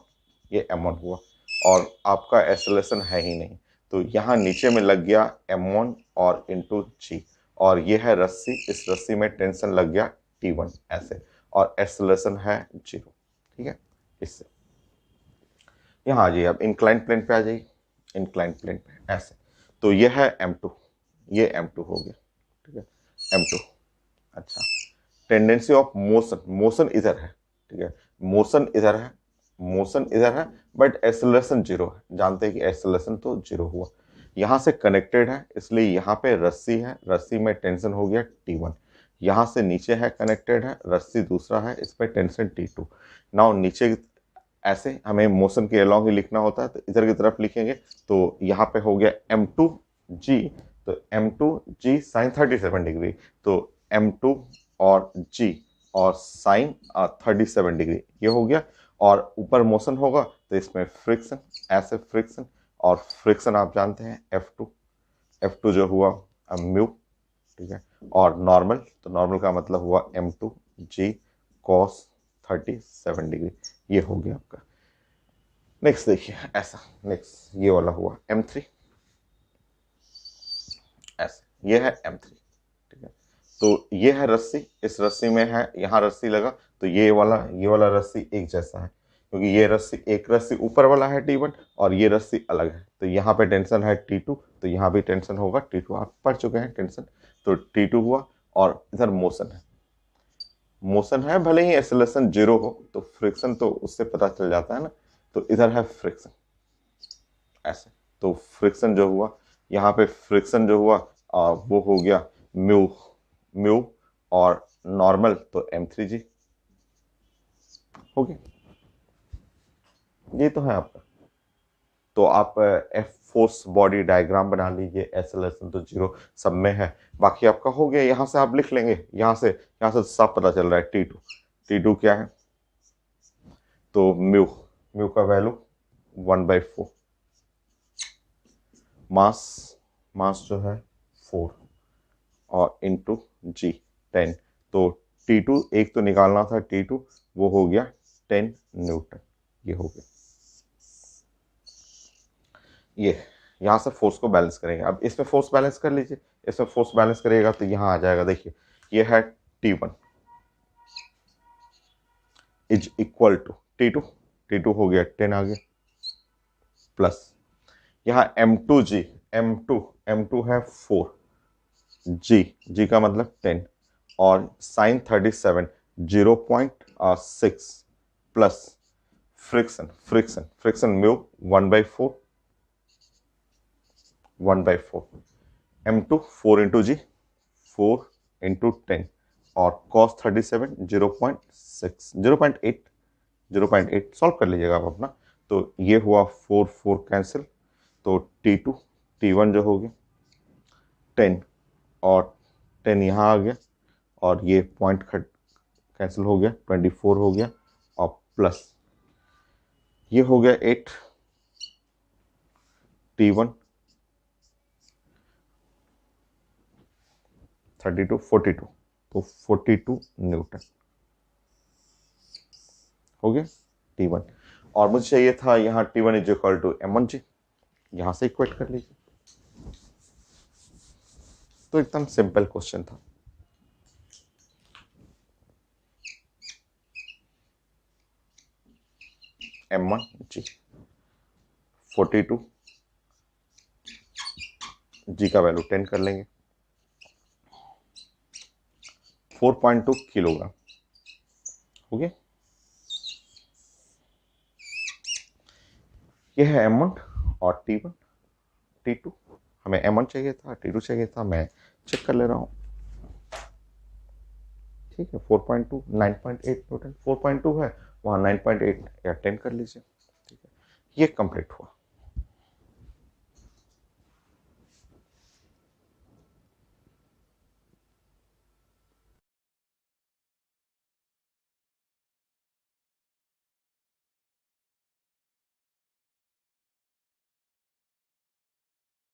ये M1 हुआ, और आपका एक्सेलरेशन है ही नहीं, तो यहाँ नीचे में लग गया M1 और इंटू जी, और ये है रस्सी, इस रस्सी में टेंशन लग गया T1 ऐसे, और एक्सेलरेशन है जीरो। ठीक है, इससे यहाँ आ जाइए, अब इंक्लाइन प्लेन पे आ जाइए, इंक्लाइन प्लेन पे ऐसे। तो ये है M2, ये M2 हो गया। ठीक है, M2। अच्छा, टेंडेंसी ऑफ मोशन, मोशन इधर है। ठीक है, मोशन इधर है, मोशन इधर है, बट एक्सेलरेशन जीरो है। जानते हैं कि एक्सेलरेशन तो जीरो हुआ, यहाँ से कनेक्टेड है इसलिए यहाँ पे रस्सी है, रस्सी में टेंशन हो गया T1। यहाँ से नीचे है कनेक्टेड है, रस्सी दूसरा है, इस पर टेंशन T2। नाउ नीचे ऐसे हमें मोशन के अलॉन्ग ही लिखना होता है, तो इधर की तरफ लिखेंगे तो यहाँ पे हो गया M2G, तो M2G साइन 37 डिग्री, तो M2 और G और साइन 37 डिग्री ये हो गया। और ऊपर मोशन होगा तो इसमें फ्रिक्शन, ऐसे फ्रिक्शन, और फ्रिक्शन आप जानते हैं F2, F2 जो हुआ म्यू। ठीक है, और नॉर्मल, तो नॉर्मल का मतलब हुआ M2G cos 37 डिग्री, ये हो गया आपका। नेक्स्ट देखिए ऐसा, नेक्स्ट ये वाला हुआ M3 ऐसे, ये है M3। ठीक है, तो ये है रस्सी, इस रस्सी में है, यहाँ रस्सी लगा तो ये वाला रस्सी एक जैसा है, क्योंकि ये रस्सी, एक रस्सी ऊपर वाला है T1 और ये रस्सी अलग है, तो यहाँ पे टेंशन है T2, तो यहाँ भी टेंशन होगा T2, आप पढ़ चुके हैं टेंशन। तो T2 हुआ, और इधर मोशन है, मोशन है भले ही एक्सेलरेशन जीरो हो, तो फ्रिक्शन तो उससे पता चल जाता है ना। तो इधर है फ्रिक्शन ऐसे, तो फ्रिक्शन जो हुआ, यहाँ पे फ्रिक्शन जो हुआ वो हो गया म्यू, म्यू, और नॉर्मल तो M3G हो गया। ये तो है आपका। तो आप एफ फोर्स बॉडी डायग्राम बना लीजिए, एक्सेलरेशन तो जीरो सब में है। बाकी आपका हो गया, यहाँ से आप लिख लेंगे, यहाँ से सब पता चल रहा है T2, T2 क्या है, तो म्यू, म्यू का वैल्यू 1/4, मास, मास जो है 4, और इंटू जी 10, तो T2 एक तो निकालना था T2, वो हो गया 10 न्यूटन, ये हो गया। ये यहाँ से फोर्स को बैलेंस करेंगे, अब इसमें फोर्स बैलेंस कर लीजिए, इसमें फोर्स बैलेंस करिएगा तो यहाँ आ जाएगा, देखिए ये है T1 is equal to T2, T2 हो गया 10 आ गया, प्लस यहाँ M2G, M2 है 4, G का मतलब 10, और sine 37 0.6, plus friction mu 1/4, 1/4, M2 4 into g, 4 into 10, और cos 37 0.6, 0.8, 0.8 सॉल्व कर लीजिएगा आप अपना। तो ये हुआ 4 4 कैंसिल, तो T2 T1 जो हो गया 10, और 10 यहाँ आ गया, और ये पॉइंट कैंसिल हो गया, 24 हो गया, और प्लस ये हो गया 8, T1 32 42, तो 42 न्यूटन हो गया T1। और मुझे चाहिए था यहाँ T1 is equal to M1G, यहाँ से इक्वेट कर लीजिए। तो एकदम सिंपल क्वेश्चन था। M1G 42 जी का वैल्यू 10 कर लेंगे, 4.2 किलोग्राम हो गया। ये है M1 और T1 T2। हमें M1 चाहिए था, T2 चाहिए था, मैं चेक कर ले रहा हूँ। ठीक है, 4.2 9.8 न्यूटन, 4.2 है वहाँ 9.8 या 10 कर लीजिए। ठीक है, ये कंप्लीट हुआ।